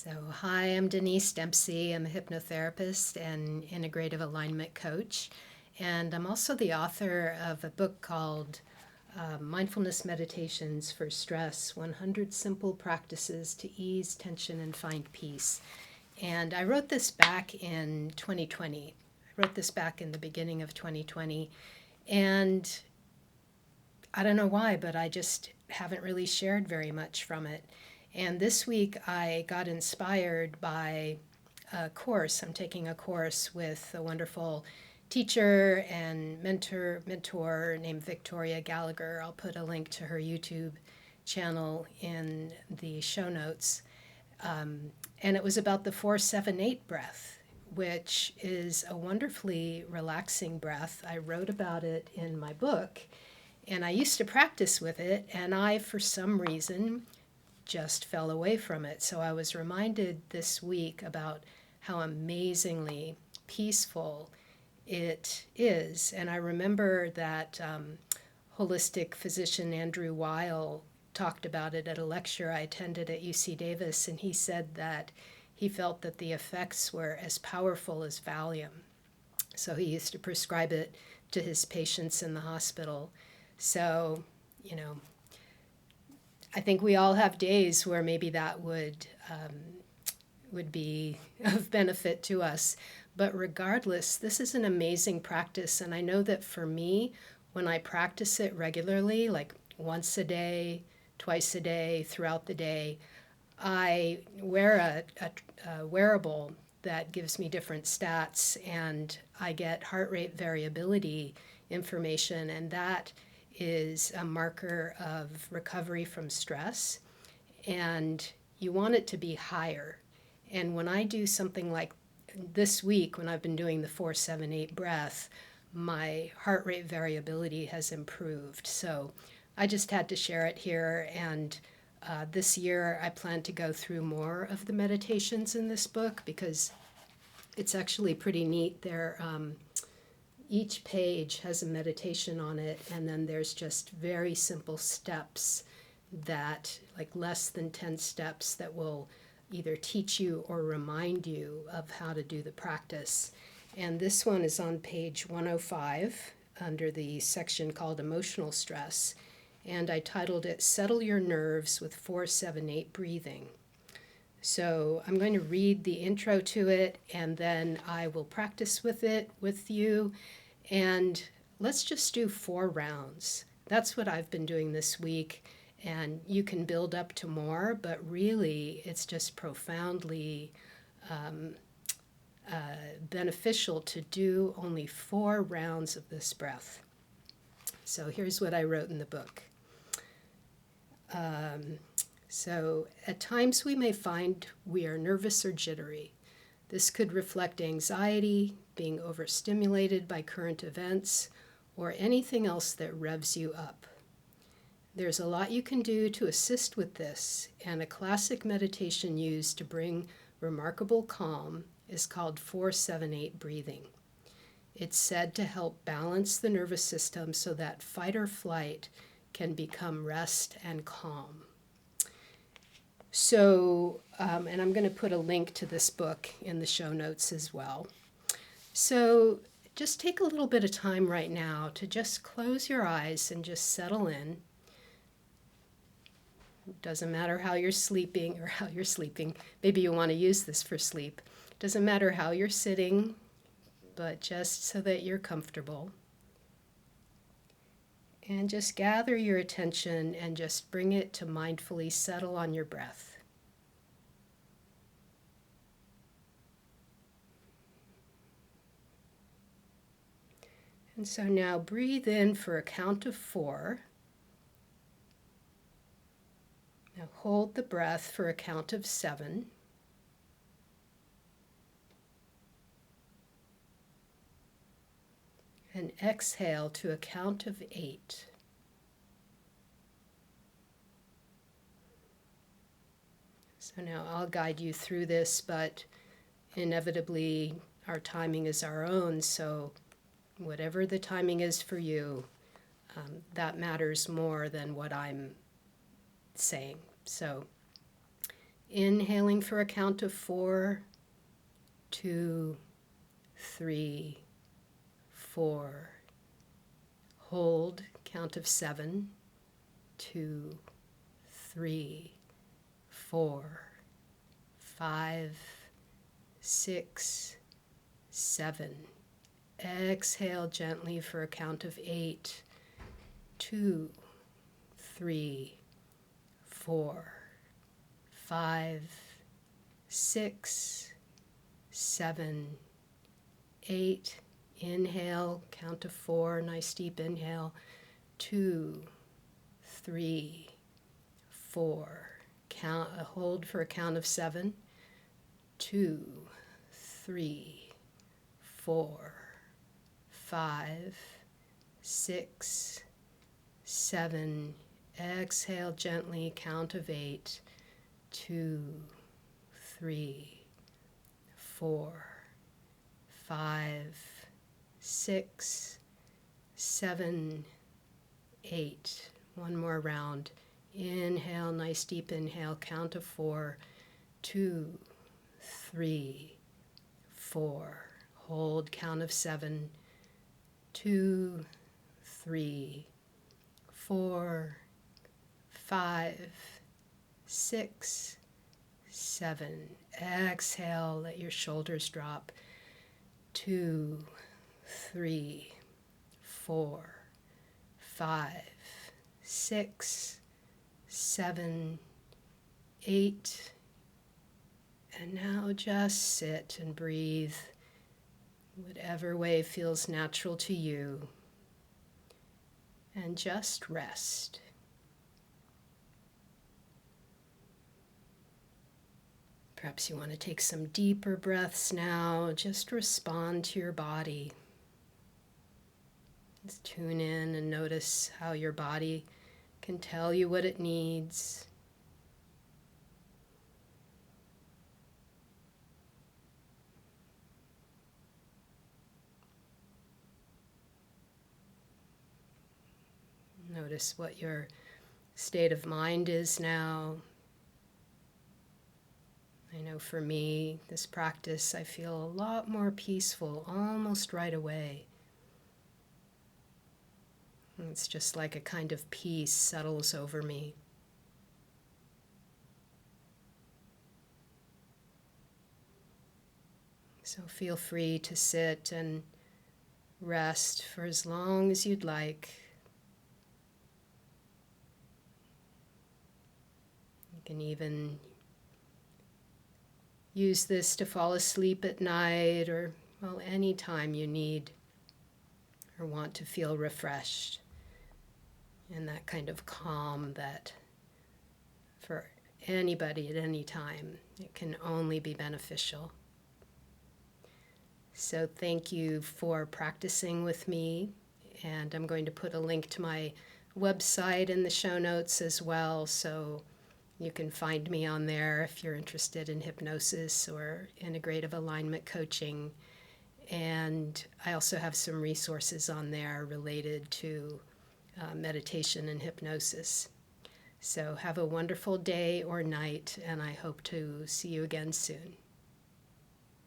So, hi, I'm Denise Dempsey. I'm a hypnotherapist and integrative alignment coach. And I'm also the author of a book called Mindfulness Meditations for Stress 100 Simple Practices to Ease Tension and Find Peace. And I wrote this back in 2020. I wrote this back in the beginning of 2020. And I don't know why, but I just haven't really shared very much from it. And this week I got inspired by a course. I'm taking a course with a wonderful teacher and mentor named Victoria Gallagher. I'll put a link to her YouTube channel in the show notes. And it was about the 4-7-8 breath, which is a wonderfully relaxing breath. I wrote about it in my book, and I used to practice with it, and I, for some reason, just fell away from it. So I was reminded this week about how amazingly peaceful it is. And I remember that holistic physician Andrew Weil talked about it at a lecture I attended at UC Davis, and he said that he felt that the effects were as powerful as Valium. So he used to prescribe it to his patients in the hospital. So, I think we all have days where maybe that would be of benefit to us. But regardless, this is an amazing practice. And I know that for me, when I practice it regularly, like once a day, twice a day, throughout the day, I wear a wearable that gives me different stats, and I get heart rate variability information, and that is a marker of recovery from stress, and you want it to be higher. And when I do something like this week, when I've been doing the 4-7-8 breath, my heart rate variability has improved. So I just had to share it here. And this year I plan to go through more of the meditations in this book because it's actually pretty neat. Each page has a meditation on it, and then there's just very simple steps that, like less than 10 steps, that will either teach you or remind you of how to do the practice. And this one is on page 105 under the section called Emotional Stress, and I titled it Settle Your Nerves with 4-7-8 Breathing. So I'm going to read the intro to it, and then I will practice with it with you. And let's just do 4 rounds. That's what I've been doing this week. And you can build up to more, but really it's just profoundly beneficial to do only 4 rounds of this breath. So here's what I wrote in the book. So at times we may find we are nervous or jittery. This could reflect anxiety, being overstimulated by current events, or anything else that revs you up. There's a lot you can do to assist with this, and a classic meditation used to bring remarkable calm is called 4-7-8 breathing. It's said to help balance the nervous system so that fight or flight can become rest and calm. So, and I'm going to put a link to this book in the show notes as well. So just take a little bit of time right now to just close your eyes and just settle in. It doesn't matter how you're sleeping or how you're sleeping. Maybe you want to use this for sleep. It doesn't matter how you're sitting, but just so that you're comfortable. And just gather your attention and just bring it to mindfully settle on your breath. And so now breathe in for a count of 4. Now hold the breath for a count of 7. And exhale to a count of 8. So now I'll guide you through this, but inevitably our timing is our own, so whatever the timing is for you, that matters more than what I'm saying. So Inhaling for a count of 4, 2, 3, 4. Hold, count of 7, 2, 3, 4, 5, 6, 7. Exhale gently for a count of 8, 2, 3, 4, 5, 6, 7, 8. Inhale, count to 4, nice deep inhale. 2, 3, 4. Count, hold for a count of 7. 2, 3, 4, 5, 6, 7. Exhale gently, count of 8. 2, 3, 4, 5, 6, 7, 8. One more round. Inhale, nice deep inhale, count of 4. 2, 3, 4. Hold, count of 7. 2, 3, 4, 5, 6, 7. Exhale, let your shoulders drop. 2, 3, 4, 5, 6, 7, 8. And now just sit and breathe whatever way feels natural to you. And just rest. Perhaps you want to take some deeper breaths now. Just respond to your body. Just tune in and notice how your body can tell you what it needs. Notice what your state of mind is now. I know for me, this practice, I feel a lot more peaceful almost right away. It's just like a kind of peace settles over me. So feel free to sit and rest for as long as you'd like. You can even use this to fall asleep at night or, well, any time you need or want to feel refreshed and that kind of calm that for anybody at any time, it can only be beneficial. So thank you for practicing with me, and I'm going to put a link to my website in the show notes as well, so you can find me on there if you're interested in hypnosis or integrative alignment coaching. And I also have some resources on there related to meditation and hypnosis. So have a wonderful day or night, and I hope to see you again soon.